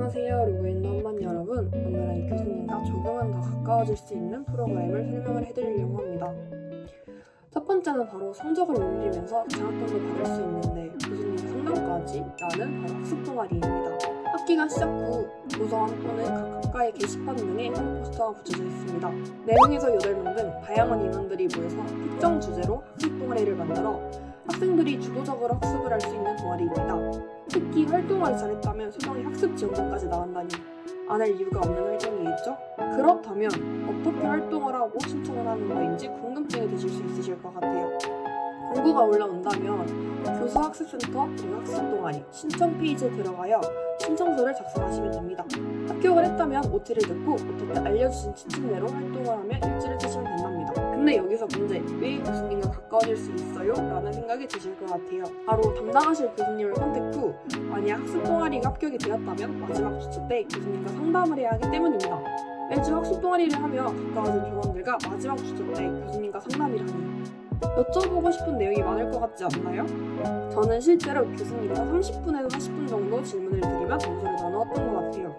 안녕하세요, 로그인 한반 여러분. 오늘은 교수님과 조금은 더 가까워질 수 있는 프로그램을 설명을 해드리려고 합니다. 첫 번째는 바로 성적을 올리면서 장학금도 받을 수 있는데 교수님 상담까지 라는 바로 학습 동아리입니다. 학기가 시작 후 도서관 또는 각 학과의 게시판 등에 홍보 포스터가 붙여져 있습니다. 4명에서 8명 등 다양한 인원들이 모여서 특정 주제로 학습 동아리를 만들어 학생들이 주도적으로 학습을 할 수 있는 동아리입니다. 특히 활동을 잘했다면 수당의 학습 지원금까지 나간다니 안 할 이유가 없는 활동이겠죠? 그렇다면 어떻게 활동을 하고 신청을 하는 거인지 궁금증이 드실 수 있으실 것 같아요. 공고가 올라온다면 교수학습센터 학습동아리 신청 페이지에 들어가여 신청서를 작성하시면 됩니다. 합격을 했다면 OT를 듣고 OT 때 알려주신 지침대로 활동을 하며 일지를 쓰시면 된답니다. 근데 여기서 문제, 왜 교수님과 가까워질 수 있어요? 라는 생각이 드실 것 같아요. 바로 담당하실 교수님을 선택 후 만약 학습동아리가 합격이 되었다면 마지막 주차 때 교수님과 상담을 해야 하기 때문입니다. 매주 학습동아리를 하며 가까워진 조원들과 마지막 주차 때 교수님과 상담이라니 여쭤보고 싶은 내용이 많을 것 같지 않나요? 저는 실제로 교수님과 30분에서 40분 정도 질문을 드리며 점수를 나누었던 것 같아요.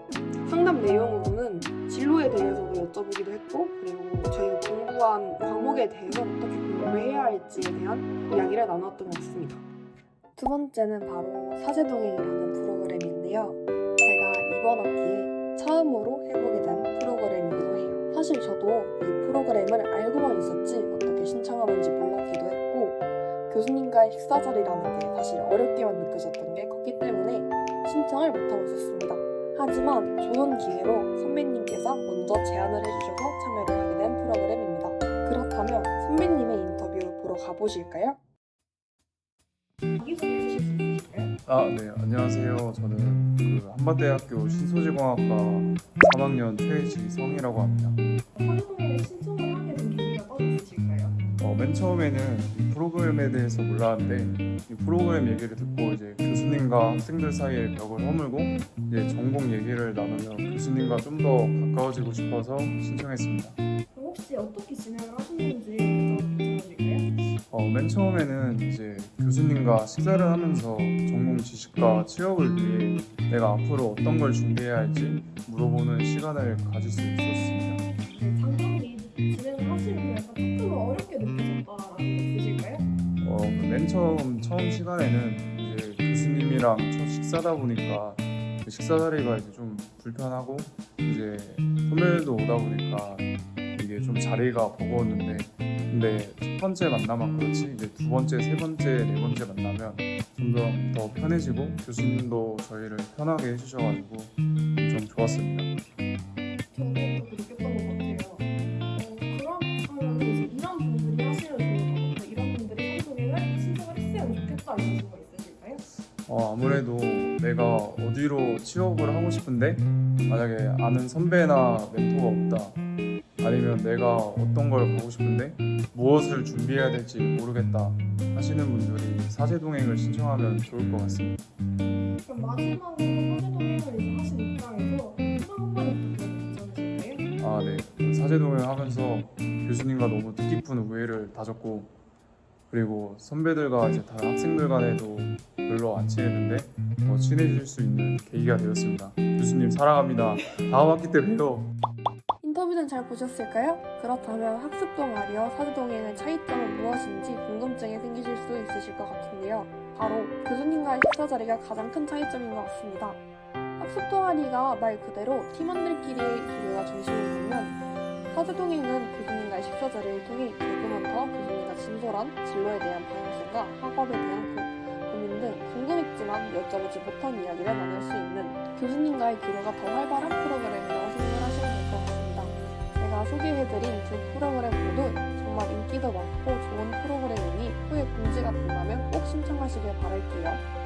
상담 내용으로는 진로에 대해서도 여쭤보기도 했고, 그리고 저희가 공부한 과목에 대해서 어떻게 공부를 해야 할지에 대한 이야기를 나누었던 것 같습니다. 두 번째는 바로 사제동행이라는 프로그램인데요. 제가 이번 학기에 처음으로 해보게 된 프로그램이기도 해요. 사실 저도 이 프로그램을 알고만 있었지 어떻게 신청하는지 몰랐기도 했고, 교수님과의 식사 자리라는 게 사실 어렵게만 느껴졌던 게 컸기 때문에 신청을 못하고 있었습니다. 하지만 좋은 기회로 선배님께서 먼저 제안을 해주셔서 참여를 하게 된 프로그램입니다. 그렇다면 선배님의 인터뷰 보러 가보실까요? 자기소개해 주실 수 있으실까요? 네, 안녕하세요. 저는 한반대학교 신소재공학과 3학년 최지성이라고 합니다. 사제동행에 신청을 하게 된 계기가 따로 있으실까요? 맨 처음에는 이 프로그램에 대해서 몰랐는데 이 프로그램 얘기를 듣고 이제 교수님과 학생들 사이의 벽을 허물고 이제 전공 얘기를 나누며 교수님과 좀 더 가까워지고 싶어서 신청했습니다. 혹시 어떻게 진행을 하셨는지 여쭤봐도 괜찮으실까요? 맨 처음에는 이제 교수님과 식사를 하면서 전공 지식과 취업을 위해 내가 앞으로 어떤 걸 준비해야 할지 물어보는 시간을 가질 수 있었습니다. 상담이 진행을 하시면서 약간 조금 어렵게 느껴졌다라는 게 있으실까요? 맨 처음 시간에는 이제 교수님이랑 첫 식사다 보니까 그 식사 자리가 이제 좀 불편하고 이제 선배들도 오다 보니까 이게 좀 자리가 버거웠는데, 근데 첫 번째 만나면 그렇지 이제 두 번째, 세 번째, 네 번째 만나면 좀 더 편해지고 교수님도 저희를 편하게 해주셔가지고 좀 좋았습니다. 저도 그렇게 느꼈던 것 같아요. 그렇다면 이제 이런 분들이 하시면 좋을 것 같아요. 이런 분들이 사제동행을 신청을 했으면 좋겠다 이런 거 있으실까요? 아무래도 내가 어디로 취업을 하고 싶은데 만약에 아는 선배나 멘토가 없다, 아니면 내가 어떤 걸 가고 싶은데 무엇을 준비해야 될지 모르겠다 하시는 분들이 사제동행을 신청하면 좋을 것 같습니다. 그럼 마지막으로 사제동행을 이제 하신 입장에서 수상 한 마디 부탁드려도 괜찮으실까요? 네. 사제동행을 하면서 교수님과 너무 뜻깊은 우애를 다졌고, 그리고 선배들과 이제 다른 학생들 간에도 별로 안 친했는데 더 친해질 수 있는 계기가 되었습니다. 교수님 사랑합니다. 다음 학기 때 봬요. 인터뷰는 잘 보셨을까요? 그렇다면 학습 동아리와 사제동행의 차이점은 무엇인지 궁금증이 생기실 수도 있으실 것 같은데요. 바로 교수님과의 식사 자리가 가장 큰 차이점인 것 같습니다. 학습 동아리가 말 그대로 팀원들끼리의 교류가 중심인 반면 사제동행은 교수님과의 식사 자리를 통해 조금은 더 교수님과 진솔한 진로에 대한 방향성과 학업에 대한 고민 등 궁금했지만 여쭤보지 못한 이야기를 나눌 수 있는 교수님과의 교류가 더 활발한 프로그램이라고 생각을 하시면 될 것 같습니다. 제가 소개해드린 두 프로그램 모두 정말 인기도 많고 좋은 프로그램이니 후에 공지가 된다면 꼭 신청하시길 바랄게요.